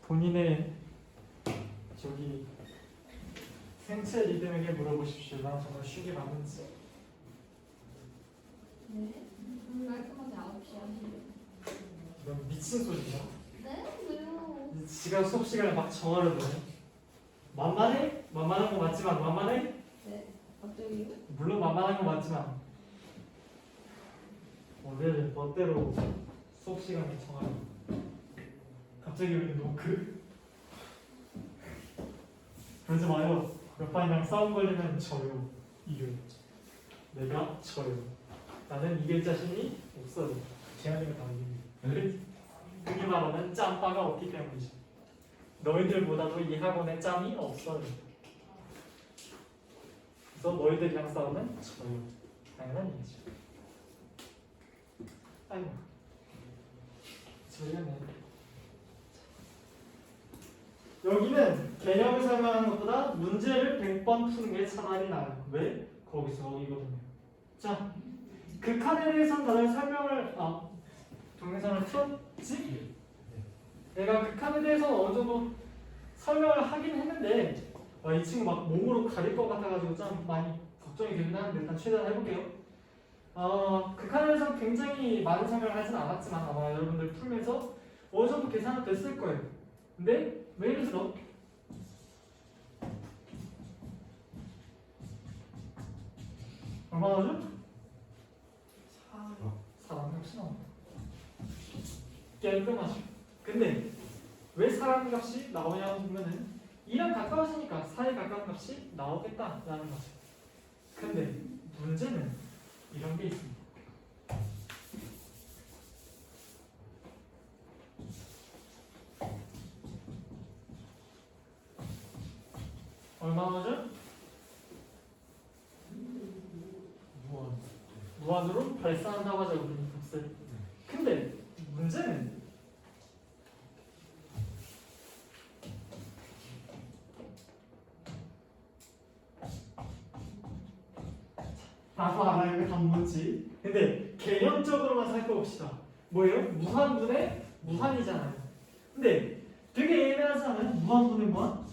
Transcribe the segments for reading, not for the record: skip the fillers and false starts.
본인의 저기 생체 리듬에게 물어보십시오. 나 정말 쉬게 맞는지. 네? 깔끔하게 9시 하시래요. 이건 미친 소리야. 네? 왜요? 지가 수업 시간에 막 정하려고 해. 만만해? 만만한 거 맞지만 만만해? 네. 갑자기요? 물론 만만한 거 맞지만 오늘 멋대로 수업 시간에 정하려고. 갑자기 왜 노크? 그러지 마요. 옆반이랑 싸움 걸리면 져요. 이겨요. 내가 져요. 나는 이길 자신이 없어요. 제한이가 다 이깁니다. 그게 말하는 짬바가 없기 때문이죠. 너희들보다도 이 학원에 짬이 없어요. 그래서 너희들이랑 싸우면 져요. 당연한 얘기죠. 아이고. 저리가네. 여기는 개념을 설명하는 것보다 문제를 100번 푸는 게 차라리 나아요. 왜? 거기서 이거든요. 자, 극한에 대해서는 다들 설명을 동영상을 틀었지? 내가 극한에 대해서는 어느 정도 설명을 하긴 했는데 이 친구 막 몸으로 가릴 것 같아가지고 좀 많이 걱정이 되긴 하는데 일단 최대한 해볼게요. 극한에 대해서는 굉장히 많은 설명을 하진 않았지만 아마 여러분들 풀면서 어느 정도 계산은 됐을 거예요. 근데 예를 들어 얼마나 죠? 4랑 값이 나옵니다. 깔끔하죠. 근데 왜 4랑 값이 나오냐고 보면은 2랑 가까워지니까 4에 가까운 값이 나오겠다라는 거죠. 근데 문제는 이런 게 있습니다. 얼마나죠? 무한으로 발산한다고 하죠, 우리 값을. 근데 문제는 나도 알아요, 이거 단문지. 근데 개념적으로만 살펴봅시다. 뭐예요? 무한분의 무한이잖아요. 근데 되게 애매하지 않아요? 무한분의 무한?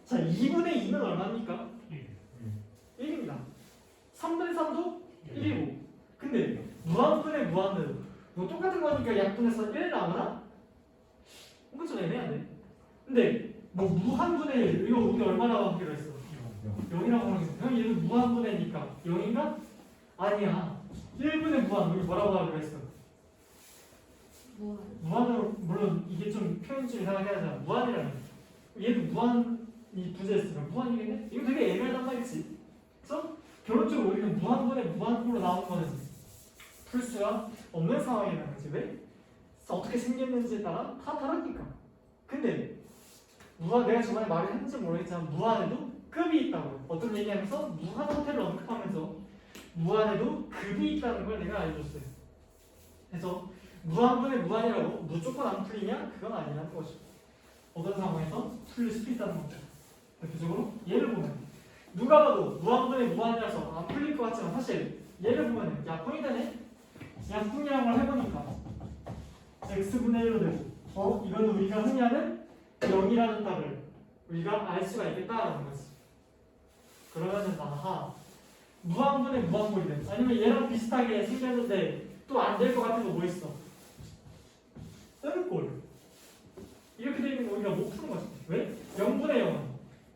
자, 2분의 2는 얼마입니까? 1입니다. 3분의 3도 1이고. 근데 무한분의 무한은 뭐 똑같은 거니까 약분해서 1 나오나? 이거 좀 애매하네. 근데 뭐 무한분의 1 이거 우리 얼마나 하기로 했어? 0이라고 하는 거. 형 얘는 무한분의니까 0인가? 아니야. 1분의 무한 우리 뭐라고 하기로 했어? 무한으로 물론 이게 좀 표현 좀 이상하게 하잖아. 무한이라는 거. 얘도 무한이 부재했으니까 무한이겠네? 이거 되게 애매하단 말이지. 그래서 결론적으로 우리는 무한분의 무한으로 나온 거는 풀 수가 없는 상황이라는 거지. 왜? 어떻게 생겼는지에 따라 다 다르니까. 근데 무한 내가 저번에 말을 했는지 모르겠지만 무한에도 급이 있다고요. 어떤 얘기하면서 무한 형태를 언급하면서 무한에도 급이 있다는 걸 내가 알려줬어요. 그래서 무한분의 무한이라고 무조건 안 풀리냐? 그건 아니라는 거죠. 어떤 상황에서 풀릴 수도 있다는 겁니다. 대표적으로 예를 보면 누가 봐도 무한분의 무한이라서 안 풀릴 것 같지만 사실 예를 보면 약분이 되네? 약분이라는 걸 해보니까 x분의 1로 되고 이거는 우리가 흔히 하는 0이라는 답을 우리가 알 수가 있겠다라는 거지. 그러면은 아하 무한분의 무한꼴이네. 아니면 얘랑 비슷하게 생겼는데 또 안 될 것 같은 거 뭐 있어? 뜨는꼴. 이렇게 되어 있는 거 우리가 못 푸는 거지. 왜? 0분의 0은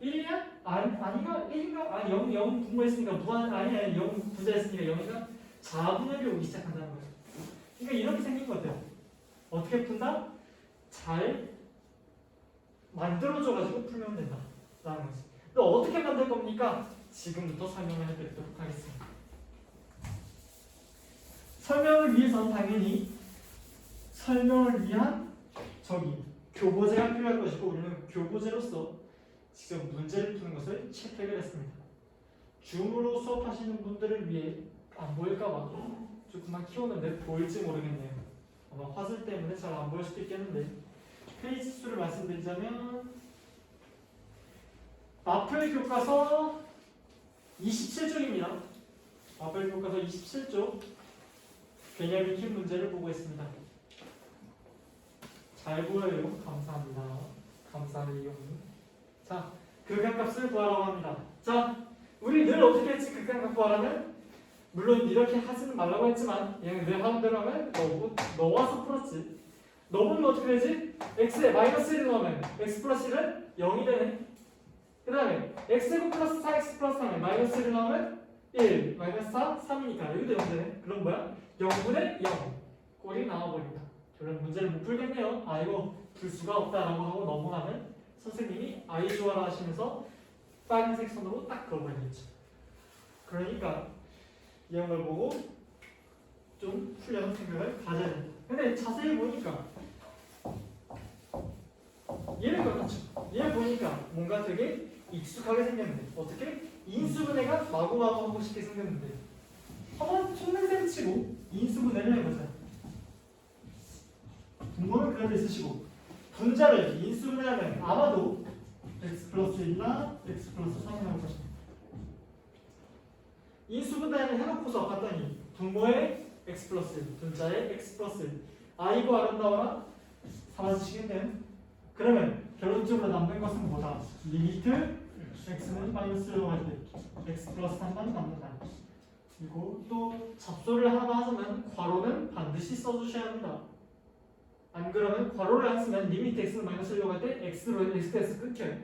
1이냐? 아닌가? 1인가? 아니 0 분모했으니까 무한 아니야. 0 분자했으니까 0이니까 4분의 1이 오기 시작한다는 거죠. 그러니까 이렇게 생긴 것 같아요. 어떻게 푼다? 잘 만들어줘가지고 풀면 된다 라는 거지. 또 어떻게 만들 겁니까? 지금부터 설명을 해드리도록 하겠습니다. 설명을 위해서는 당연히 설명을 위한 교보제가 필요할 것이고 우리는 교보제로서 직접 문제를 푸는 것을 채택을 했습니다. 줌으로 수업하시는 분들을 위해 안 보일까봐 조금만 키웠는데 보일지 모르겠네요. 아마 화질 때문에 잘 안 보일 수도 있겠는데 페이지 수를 말씀드리자면 마플 교과서 27쪽입니다. 마플 교과서 27쪽 개념 익힌 문제를 보고 있습니다. 잘 보여요. 감사합니다. 감사해요. 자, 극한값을 구하라고 합니다. 자, 우리 늘 어떻게 했지? 극한값 구하라면 물론 이렇게 하지는 말라고 했지만 얘는 늘 하는 대로 하면 넣어서 풀었지. 넣으면 어떻게 되지? x에 마이너스 1을 넣으면 x 플러스 1은 0이 되네. 그 다음에 x제곱 플러스 4x 플러스 3에 마이너스 1을 넣으면 1, 마이너스 4, 3이니까 여기도 0 되네. 그럼 뭐야? 0분의 0 꼴이 나와버린다. 저는 문제를 못 풀겠네요. 아 이거 풀 수가 없다라고 하고 넘어가면 선생님이 아이 좋아라 하시면서 빨간색 선으로 딱 그어버리겠죠. 그러니까 이런 걸 보고 좀 풀려는 생각을 가져야 된다. 근데 자세히 보니까 얘는 그렇죠. 얘 보니까 뭔가 되게 익숙하게 생겼는데 어떻게? 인수분해가 마구마구 하고 싶게 생겼는데 한번 손냄새 치고 인수분해를 해보자. 분모는 그래도 있으시고 분자를 인수분해하면 아마도 x 플러스 1나 x 플러스 3이 나올 것입니다. 인수분해를 해놓고서 봤더니 분모에 x 플러스 1, 분자에 x 플러스 1 아이고 아름다워라 사라지시겠네요. 그러면 결론적으로 남는 것은 뭐다? 리미트 x는 마이너스로 갈 때 x 플러스 3만 남는다. 그리고 또 잡소를 하나 하자면 괄호는 반드시 써주셔야 합니다. 안 그러면 괄호를 안 쓰면 리미트 x는 마이너스로 갈 때 x로 x에서 끊겨요.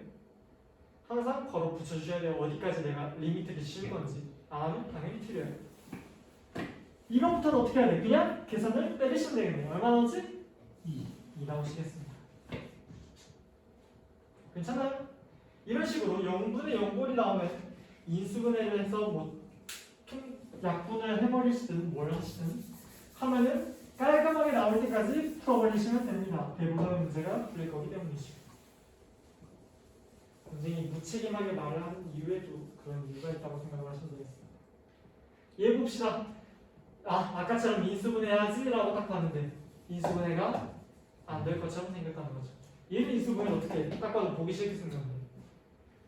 항상 괄호 붙여주셔야 돼요. 어디까지 내가 리미트를 씌울 건지. 안 하면 당연히 틀려요. 이거부터는 어떻게 해야 돼? 그냥 계산을 때리시면 되겠네요. 얼마 나오지? 2 나오시겠습니다. 괜찮아요? 이런 식으로 0분의 0꼴이 나오면 인수분해를 해서 뭐 약분을 해버리시든 뭘 하시든 하면은 깔끔하게 나올 때까지 풀어버리시면 됩니다. 대부분의 문제가 풀릴 거기 때문이죠. 선생님이 무책임하게 말을 하는 이유에도 그런 이유가 있다고 생각을 하시면 되겠습니다. 얘 봅시다. 아까처럼 인수분해해야지 라고 딱 봤는데 인수분해가 안 될 것처럼 생각하는 거죠. 얘는 인수분해 어떻게 해? 딱 봐도 보기 싫게 생겼는데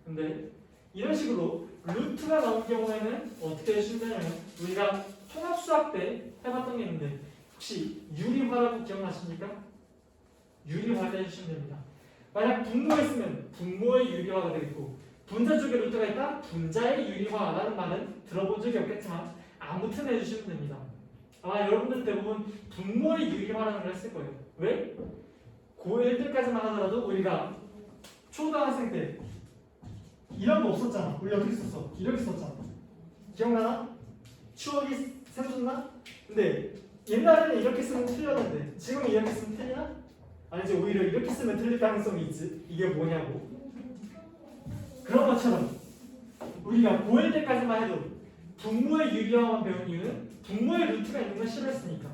근데 이런 식으로 루트가 나온 경우에는 어떻게 해주시냐면 우리가 통합수학 때 해봤던 게 있는데 혹시 유리화라고 기억나십니까? 유리화를 해주시면 됩니다. 만약 분모가 있으면 분모의 유리화가 되겠고 분자 쪽에 루트가 있다? 분자의 유리화라는 말은 들어본 적이 없겠지만 아무튼 해주시면 됩니다. 아마 여러분들 대부분 분모의 유리화라는 걸 했을 거예요. 왜? 고1 때까지만 하더라도 우리가 초등학생 때 이런 거 없었잖아. 우리 어떻게 썼어? 이렇게 썼잖아. 기억나나? 추억이 샘솟나? 근데 옛날에는 이렇게 쓰면 틀렸는데 지금 이렇게 쓰면 틀리나? 아니지 오히려 이렇게 쓰면 틀릴 가능성이 있지. 이게 뭐냐고. 그런 것처럼 우리가 고1 때까지만 해도 분모의 유리화만 배운 이유는 분모의 루트가 있는 걸 싫어했으니까.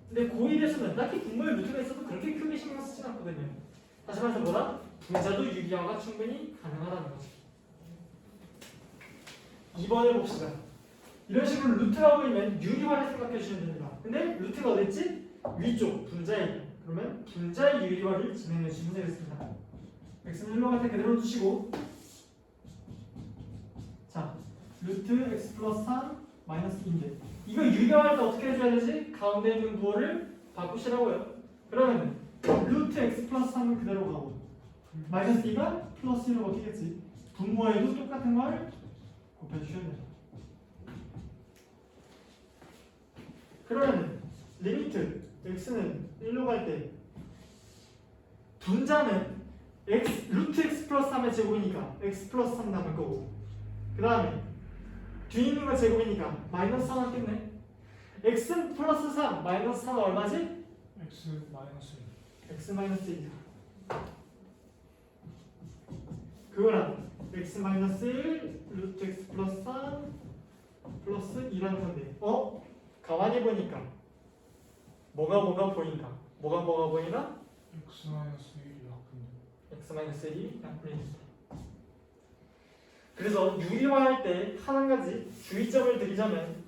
근데 고1에서는 딱히 분모의 루트가 있어도 그렇게 크게 신경 쓰진 않거든요. 다시 말해서 뭐다? 분자도 유리화가 충분히 가능하다는 거죠. 2번을 봅시다. 이런 식으로 루트가 보이면 유리화를 생각해 주시면 됩니다. 근데 루트가 어딨지? 위쪽 분자에. 그러면 분자의 유리화를 진행해 주시면 되겠습니다. x는 1로 갈 때 그대로 두시고 자, 루트 x 플러스 3 마이너스 2인데 이거 유리화할 때 어떻게 해줘야 되지? 가운데 있는 부호를 바꾸시라고요. 그러면 루트 x 플러스 3은 그대로 가고 마이너스 2가 플러스 1로 바뀌겠지. 분모에도 똑같은 걸 곱해주셔야 됩니다. 그러면 리미트 x는 1로 갈 때 분자는 루트 x 플러스 3의 제곱이니까 x 플러스 3 남을 거고 그 다음에 뒤에 있는 거 제곱이니까 마이너스 3 남겠네. x 플러스 3 마이너스 3은 얼마지? x 마이너스 1. x 마이너스 1 그거랑 x 마이너스 1 루트 x 플러스 3 플러스 2라는 건데 가만히 보니까 뭐가 보인다. 뭐가 보이나? x 마이너스 1이 약분돼. x 마이너스 1이 약분입니다. 그래서 유리화할 때 한 가지 주의점을 드리자면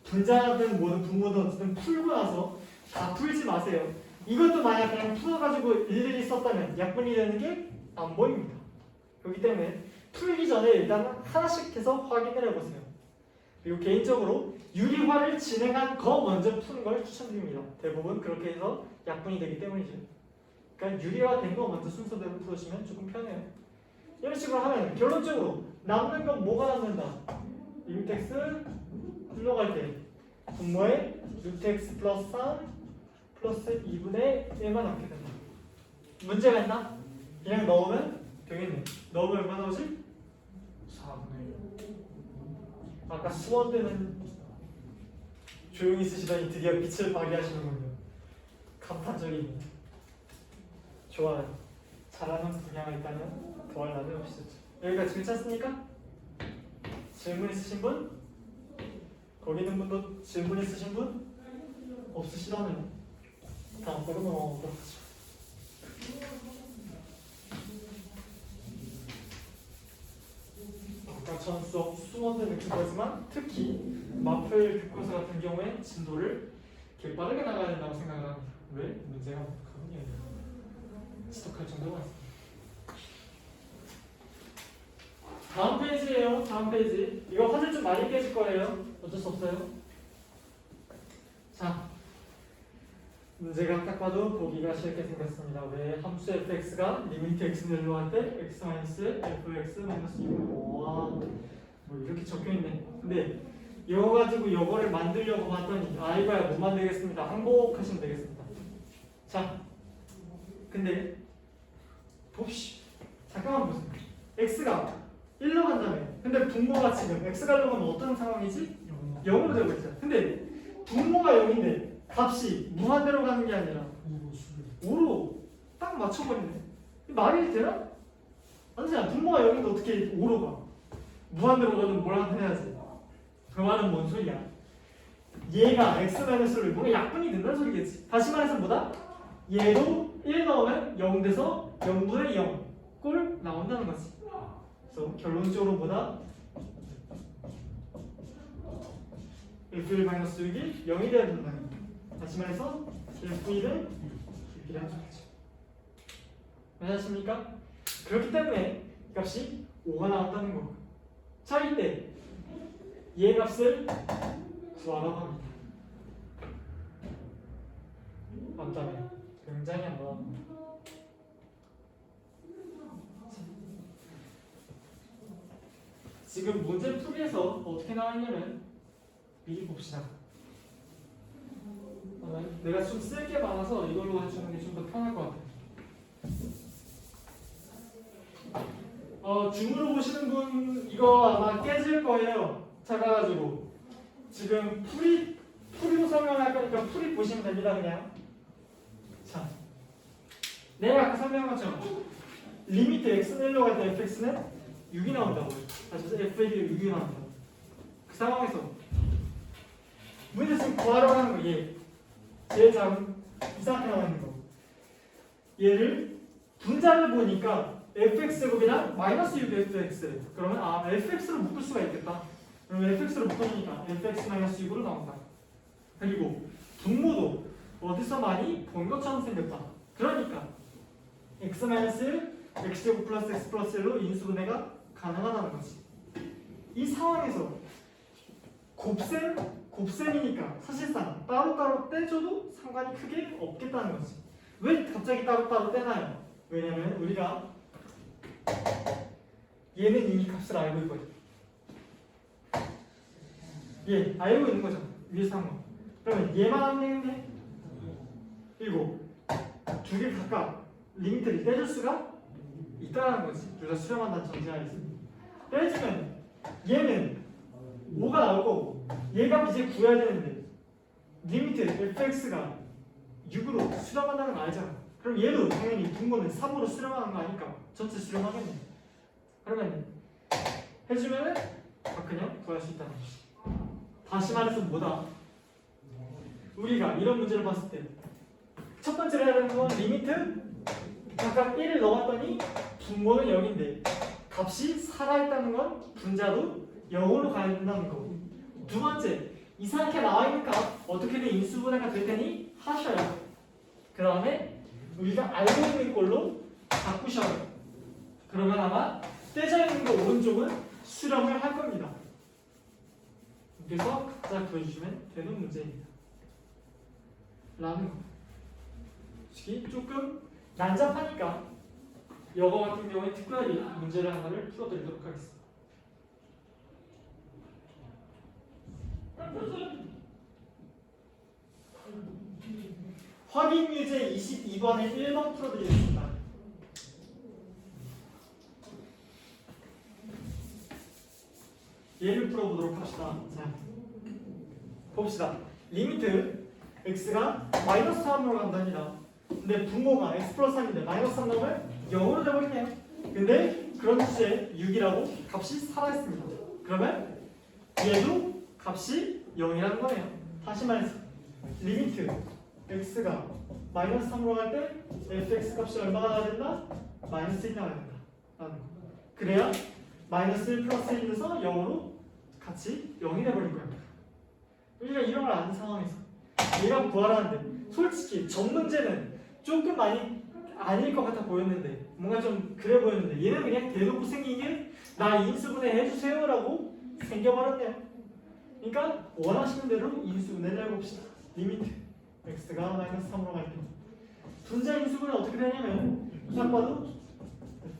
분자든 뭐든 분모든 어쨌든 풀고 나서 다 풀지 마세요. 이것도 만약 그냥 풀어가지고 일일이 썼다면 약분이 되는 게 안 보입니다. 그렇기 때문에 풀기 전에 일단 하나씩 해서 확인을 해보세요. 그리고 개인적으로 유리화를 진행한 거 먼저 푸는 걸 추천드립니다. 대부분 그렇게 해서 약분이 되기 때문이죠. 그러니까 유리화 된 거 먼저 순서대로 풀어주시면 조금 편해요. 이런 식으로 하면 결론적으로 남는 건 뭐가 남는다? 리미트 x 흘러갈 때 분모에 루트 x 플러스 3 플러스 2분의 1만 남게 된다. 문제가 있나? 그냥 넣으면 되겠네. 넣으면 얼마 나오지? 4분의 1. 아까 수원대는 조용히 쓰시더니 드디어 빛을 발휘하시는군요. 감탄적이네요. 좋아요. 잘하는 분야가 있다면 더할 나위 없으시죠. 여기까지 괜찮습니까? 질문 있으신 분? 거기 있는 분도 질문 있으신 분? 없으시다면 다음 거로 넘어가도록 하죠. 아까처럼 수원대 느끼지만 특히 마플 교과서 같은 경우에 진도를 이렇게 빠르게 나가야 된다고 생각을 합니다. 왜? 문제가 많거든요. 지독할 정도가 있습니다. 다음 페이지예요. 다음 페이지. 이거 화질 좀 많이 깨질 거예요. 어쩔 수 없어요. 자, 문제가 딱 봐도 보기가 쉽게 생겼습니다. 왜 함수 fx가 리미트 x를 늘려갈 때 x fx 6 와, 뭐 이렇게 적혀있네. 근데 이거 가지고 이거를 만들려고 봤더니 이거야 못 만들겠습니다. 항복하시면 되겠습니다. 자, 근데 봅시 잠깐만 보세요. x가 1로 간다면 근데 분모가 지금 x가 1로 가면 어떤 상황이지? 0으로 되고 있죠. 근데 분모가 0인데 값이 무한대로 가는 게 아니라 5로 딱 맞춰버리네. 말이 되나? 아니잖아. 분모가 0인데 어떻게 5로 가? 무한대로 가면 뭘 해야지? 그 말은 뭔 소리야? 얘가 x-를 뭐가 약분이 된다는 소리겠지. 다시 말해서 뭐다? 얘도 1 넣으면 0 돼서 0분의 0 꼴 나온다는 거지. 그래서 결론적으로 뭐다? f1-6이 0이 되어야 된다. 다시 말해서 f1은 6이라는 소리죠. 맞으십니까? 그렇기 때문에 값이 5가 나온다는 거고. 자, 이때 얘 값을 구하라고 합니다. 맞다면 굉장히 한번 지금 문제 풀이에서 어떻게 나왔냐면 미리 봅시다. 내가 좀 쓸 게 많아서 이걸로 해주는 게 좀 더 편할 것 같아요. 줌으로 보시는 분 이거 아마 깨질 거예요. 작아가지고 지금 풀이로 설명할 거니까 풀이 보시면 됩니다. 그냥 자, 내가 아까 설명한 것처럼 리미트 x는 1로 갈 때 fx는 6이 나온다고요. 다시 fx가 6이 나온다고. 그 상황에서 문제 지금 구하라고 하는 거 얘 제일 작은 이상하게 나와 있는 거 얘를 분자를 보니까 fx제곱이랑 마이너스 6fx 그러면 fx로 묶을 수가 있겠다. 그러면 fx로 묶어주니까 fx-6으로 나온다. 그리고 분모도 어디서 많이 본 것처럼 생겼다. 그러니까 x-x제곱 플러스 x 플러스 1로 인수분해가 가능하다는 거지. 이 상황에서 곱셈이니까 사실상 따로따로 떼줘도 상관이 크게 없겠다는 거지. 왜 갑자기 따로따로 떼나요? 왜냐면 우리가 얘는 이미 값을 알고 있거든. 얘 알고 있는 거잖아. 위에서 한 거. 그러면 얘만 하면 되는데 그리고 두 개 각각 리미트를 떼줄 수가 있다는 거지. 둘 다 수렴한다는 전제하에 떼주면 얘는 5가 나올 거고 얘가 이제 구해야 되는데 리미트 fx가 6으로 수렴한다는 거 알잖아. 그럼 얘도 당연히 분모는 3으로 수렴하는 거 아니까 전체 수렴하겠네. 그러면 해주면은 그냥 구할 수 있다는 거지. 다시 말해서 뭐다? 우리가 이런 문제를 봤을 때 첫 번째로 해야 되는 건 리미트 각각 1을 넣었더니 분모는 0인데 값이 살아있다는 건 분자도 0으로 가야 된다는 거고. 두 번째, 이상하게 나와 있는 값 어떻게든 인수분해가 될 테니 하셔요. 그 다음에 우리가 알고 있는 걸로 바꾸셔요. 그러면 아마 떼져 있는 거 오른쪽은 수렴을 할 겁니다. 그래서 각자 구해주시면 되는 문제입니다. 라는 거. 솔직히 조금 난잡하니까 이거 같은 경우에 특별히 문제를 하나를 풀어드리도록 하겠습니다. 확인 유제 22번에 1번 풀어드리겠습니다. 얘를 풀어보도록 합시다. 자, 봅시다. 리미트 x가 마이너스 3으로 간답니다. 근데 분모가 x 플러스 3인데 마이너스 3 넣으면 0으로 돼버리네요. 근데 그런 주제에 6이라고 값이 살아있습니다. 그러면 얘도 값이 0이라는 거네요. 다시 말해서 리미트 x가 마이너스 3으로 갈 때 fx 값이 얼마가 나야 된다? 마이너스 1이 나야 된다 라는 거. 그래야 마이너스 1 플러스 1에서 0으로 같이 0이 돼버린 거야. 우리가 이런 걸 아는 상황에서 얘가 부활하는데 솔직히 전 문제는 조금 많이 아닐 것 같아 보였는데 뭔가 좀 그래 보였는데 얘는 그냥 대놓고 생긴 게 나 인수분해 해주세요 라고 생겨버렸네요. 그러니까 원하시는 대로 인수분해를 해봅시다. 리미트 x가 마이너스 3으로 갈 때 분자 인수분해 어떻게 되냐면 딱 봐도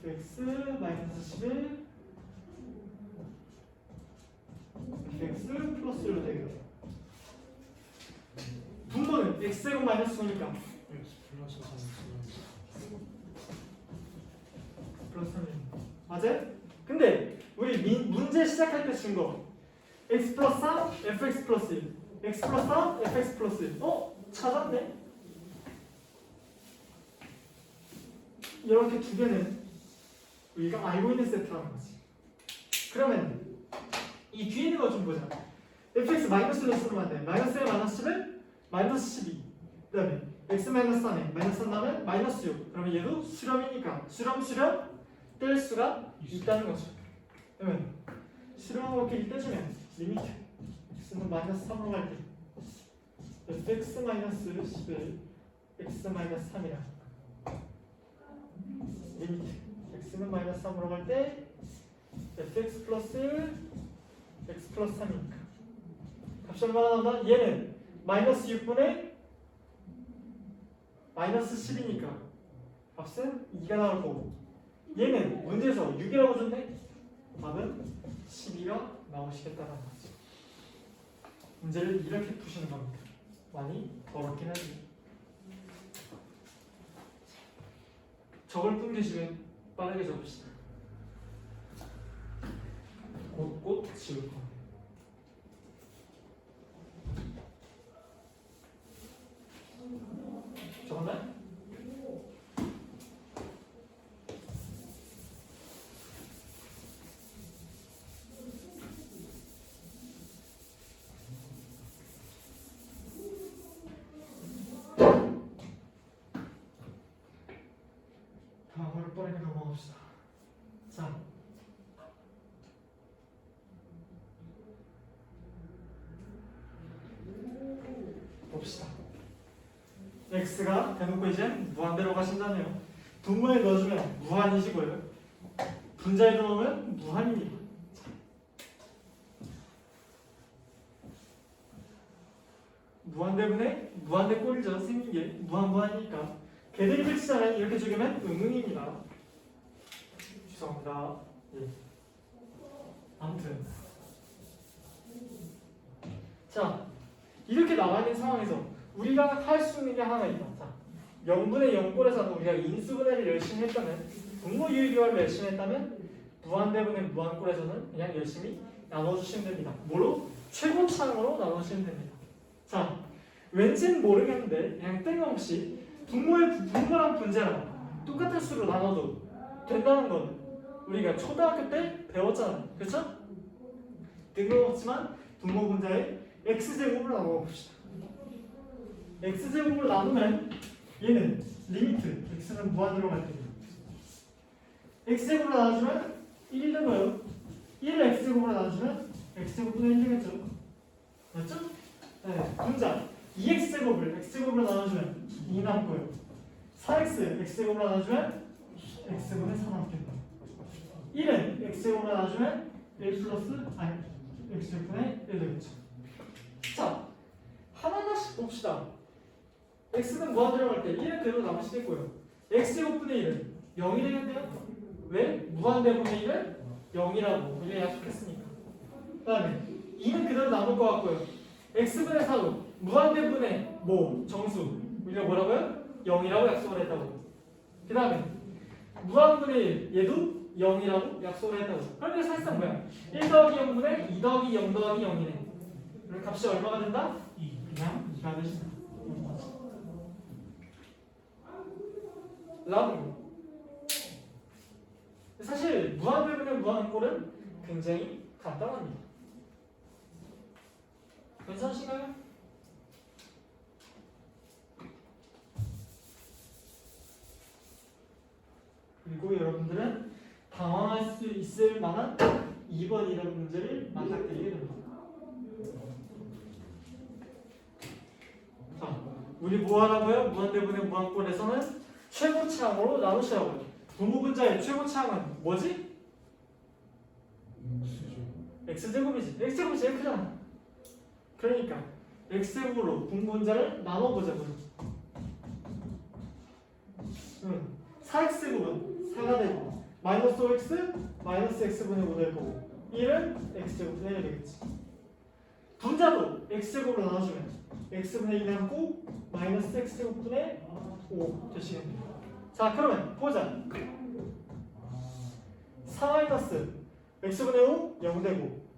fx 마이너스 11 fx 플러스 1로 되겠네요. 분모는 x제곱 마이너스 9니까 X 플러스 3 플러스 3 맞아요? 근데 우리 문제 시작할 때 준 거 x 플러스 3 fx 플러스 1 x 플러스 3 fx 플러스 1 찾았네? 이렇게 두 개는 우리가 알고 있는 세트라는 거지. 그러면 이 뒤에 있는 거 좀 보자. fx 마이너스로 쓰면 안 돼. 마이너스 1 마이너스 11 마이너스 12 그 다음에 x 마이너스 3에 마이너스 3 나면 마이너스 6 그러면 얘도 수렴이니까 수렴 뗄 수가 있다는 거죠. 그러면 수렴하고 이렇게 떼주면 리미트 x는 마이너스 3으로 갈 때 fx 마이너스 11 x 마이너스 3이라 리미트 x는 마이너스 3으로 갈 때 fx 플러스 1 x 플러스 3이니까 값이 얼마나 나온다? 얘는 마이너스 6분의 마이너스 10이니까 값은 2가 나올 거고 얘는 문제에서 6이라고 줬네? 답은 12가 나오시겠다는 거죠. 문제를 이렇게 푸시는 겁니다. 많이 어렵긴 하지. 적을 뿐 계시면 빠르게 적읍시다. 곧 지울 겁니다. 적었나요? 다음으로 빠르게 넘어갑시다. 자, 봅시다. x가 대놓고 이제 무한대로 가신다네요. 분모에 넣어주면 무한이시고요. 분자에 넣으면 무한입니다. 무한대분의 무한대 꼴이죠. 생긴 게 무한이니까 개대입을 치잖아요. 이렇게 적으면 응응입니다. 죄송합니다. 예. 아무튼 자 이렇게 나와 있는 상황에서 우리가 할 수 있는 게 하나 있다. 자, 0분의 0꼴에서는 우리가 인수분해를 열심히 했다면 분모 유의교환을 열심히 했다면 무한대분의 무한꼴에서는 그냥 열심히 나눠주시면 됩니다. 뭐로? 최고차항으로 나눠주시면 됩니다. 자, 왠지는 모르겠는데 그냥 뜬금없이 분모랑 분자랑 똑같은 수로 나눠도 된다는 건 우리가 초등학교 때 배웠잖아요. 그렇죠? 뜬금없지만 분모 분자의 x제곱으로 나눠 봅시다. x제곱으로 나누면 얘는 리미트 x는 무한으로 갈 때입니다. x제곱으로 나눠주면 1이 되고요. 1을 x제곱으로 나눠주면 x제곱분의 1 되겠죠. 맞죠? 네, 분자 2x제곱을 x제곱으로 나눠주면 2 남고요. 4x x제곱으로 나눠주면 x분의 4 남겠다. 1은 x제곱으로 나눠주면 1 플러스 x제곱분의 1 되겠죠. 자, 하나하나씩 봅시다. x는 무한대로 갈 때 1은 그대로 남으시겠고요. x제곱분의 1은 0이 되겠네요. 왜? 무한대분의 1은 0이라고 우리가 약속했으니까. 그 다음에 2는 그대로 남을 것 같고요. x분의 4도 무한대분의 뭐 정수 우리가 뭐라고요? 0이라고 약속을 했다고. 그 다음에 무한분의 1 얘도 0이라고 약속을 했다고. 그러니까 사실상 뭐야? 1 더하기 0분의 2 더하기 0 더하기 0이네. 그럼 값이 얼마가 된다? 2. 그냥 2가 되신다. 라고. 사실 무한대분의 무한꼴은 굉장히 간단합니다. 괜찮으신가요? 그리고 여러분들은 당황할 수 있을 만한 2번 이런 문제를 맞닥뜨리게 됩니다. 자, 우리 뭐 하라고요? 무한대분의 무한꼴에서는 최고차항으로 나누시라고요. 분모분자의 최고차항은 뭐지? x제곱이지. x제곱이 제일 크잖아. 그러니까 x제곱으로 분모분자를 나눠보자고요. 4x제곱은 4가 되고 마이너스 5x 마이너스 x분의 5 될 거고 1은 x제곱분의 1 되겠지. 분자도 x제곱으로 나눠주면 x분의 2 남고 마이너스 x제곱분의 5 되시겠네요. 자 그러면 보자. 4 마이너스 x분의 5 0 되고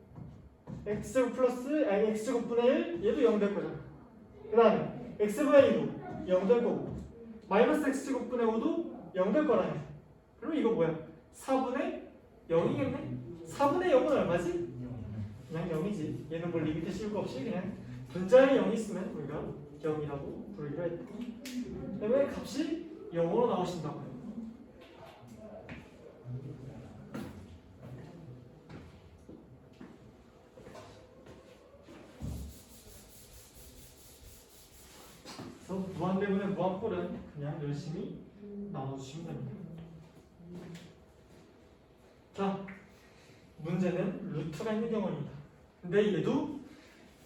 x제곱 플러스 x제곱분의 1 얘도 0 될 거잖아. 그 다음에 x분의 2도 0 될 거고 마이너스 x제곱분의 5도 0 될 거라네. 그럼 이거 뭐야? 4분의 0이겠네? 4분의 0은 얼마지? 그냥 0이지. 얘는 뭐 리미트 씌울 거 없이 그냥 분자에 0이 있으면 우리가 0이라고 부르기로 했다. 그다음에 값이 0으로 나오신다고요. 그래서 무한대분의 무한꼴은 그냥 열심히 나눠주시면 됩니다. 자, 문제는 루트가 있는 경우입니다. 근데 얘도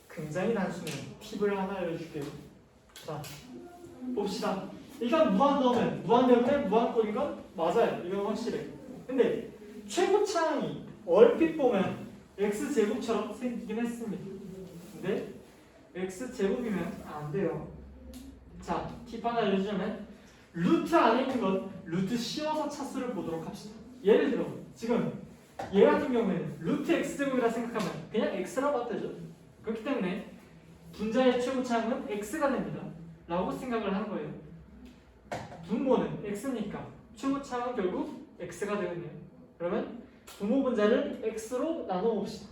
굉장히 단순해요. 팁을 하나 알려줄게요. 자, 봅시다. 일단 무한 넣으면 무한대분의 무한꼴인 건 맞아요. 이건 확실해. 근데 최고차항이 얼핏 보면 x제곱처럼 생기긴 했습니다. 근데 x제곱이면 안 돼요. 자, 팁 하나 알려주자면 루트 안에 있는 건 루트 씌워서 차수를 보도록 합시다. 예를 들어 지금 얘 같은 경우에는 루트 x제곱이라 생각하면 그냥 x라고 하죠. 그렇기 때문에 분자의 최고차항은 x가 됩니다. 라고 생각을 하는 거예요. 분모는 x니까 최고차항은 결국 x가 되겠네요. 그러면 분모 분자를 x로 나눠봅시다.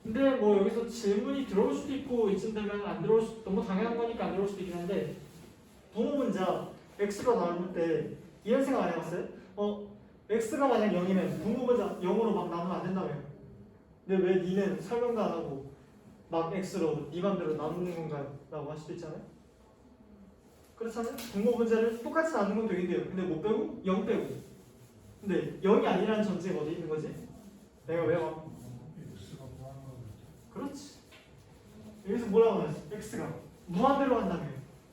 근데 뭐 여기서 질문이 들어올 수도 있고 이쯤 되면 안 들어올 수도, 너무 당연한 거니까 안 들어올 수도 있긴 한데 분모 분자 x로 나눌 때 이런 생각 안 해봤어요? x가 만약 0이면 분모 분자 0으로 막 나누면 안 된다며요. 근데 왜 니는 설명도 안 하고 막 x로 니 맘대로 나누는 건가요? 라고 할 수도 있잖아요. 그렇잖아요. 분모 분자를 똑같이 나누는 건 되긴 돼요. 근데 못 빼고 0 빼고. 근데 0이 아니라는 전제가 어디 있는 거지? 내가 왜 와? 그렇지. 여기서 뭐라고 하지? x가 무한대로 간다며.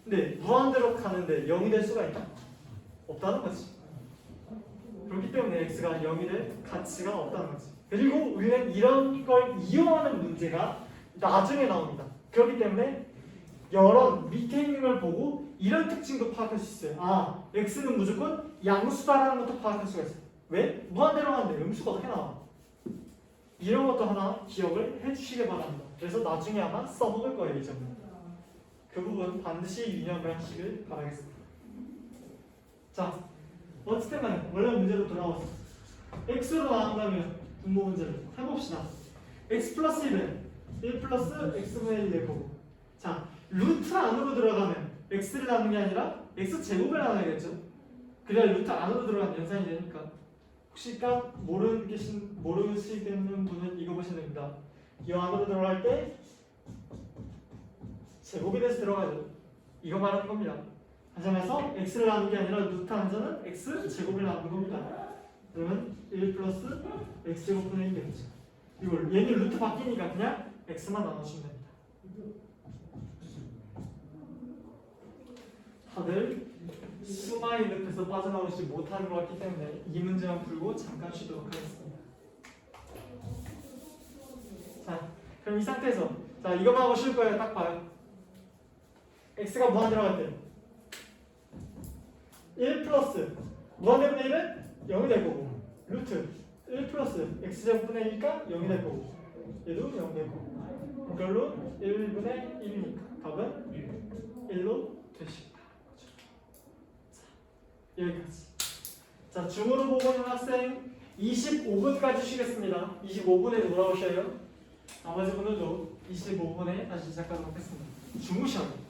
근데 무한대로 가는데 0이 될 수가 있나? 없다는 거지. 그렇기 때문에 x가 0이 될 가치가 없다는 거지. 그리고 우리는 이런 걸 이용하는 문제가 나중에 나옵니다. 그렇기 때문에 여러 밑에 있는 걸 보고 이런 특징도 파악할 수 있어요. 아, x는 무조건 양수다라는 것도 파악할 수가 있어요. 왜? 무한대로 가는데 음수가 어떻게 나와? 이런 것도 하나 기억을 해주시길 바랍니다. 그래서 나중에 아마 써먹을 거예요, 이 점은. 그 부분 반드시 유념을 하시길 바라겠습니다. 자, 어쨌든 간에 원래 문제로 돌아와서 x로 나온다면 분모 문제를 해봅시다. x 플러스 1은 1 플러스 x분의 1 될 거고, 자, 루트 안으로 들어가면 x를 나누는 게 아니라 x제곱을 나눠야겠죠. 그래야 루트 안으로 들어가면 연산이 되니까. 혹시 딱 모르시겠는 분은 이거 보시면 됩니다. 이 안으로 들어갈 때 제곱이 돼서 들어가죠. 이거 말하는 겁니다. 한점에서 x를 나누는 게 아니라 루트 한점은 x제곱을 나누는 겁니다. 그러면 1 플러스 x제곱분의 1 되겠죠. 이걸 얘는 루트 바뀌니까 그냥 x만 나눠주면 됩니다. 다들 수마의 늪에서 빠져나오지 못하는 것 같기 때문에 이 문제만 풀고 잠깐 쉬도록 하겠습니다. 자, 그럼 이 상태에서 자 이거만 하고 쉴 거예요. 딱 봐요. x가 무한 들어갈 때 1 플러스 무한대분의 1은 0이 될 거고 루트 1 플러스 x제곱분의 1이니까 0이 될 거고 얘도 0 될 거고 그걸로 1분의 1이니까 답은 1로 되십니다. 자, 여기까지. 자, 중으로 보고 있는 학생 25분까지 쉬겠습니다. 25분에 돌아오셔요. 나머지 분들도 25분에 다시 시작하도록 하겠습니다. 주무셔요.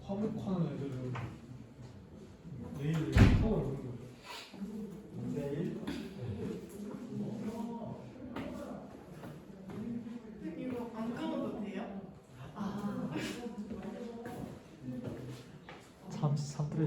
화목하는 애들은 내일 학원 오는 거죠. 내일 이거 안 끊어도 돼요? 잠시 잠들어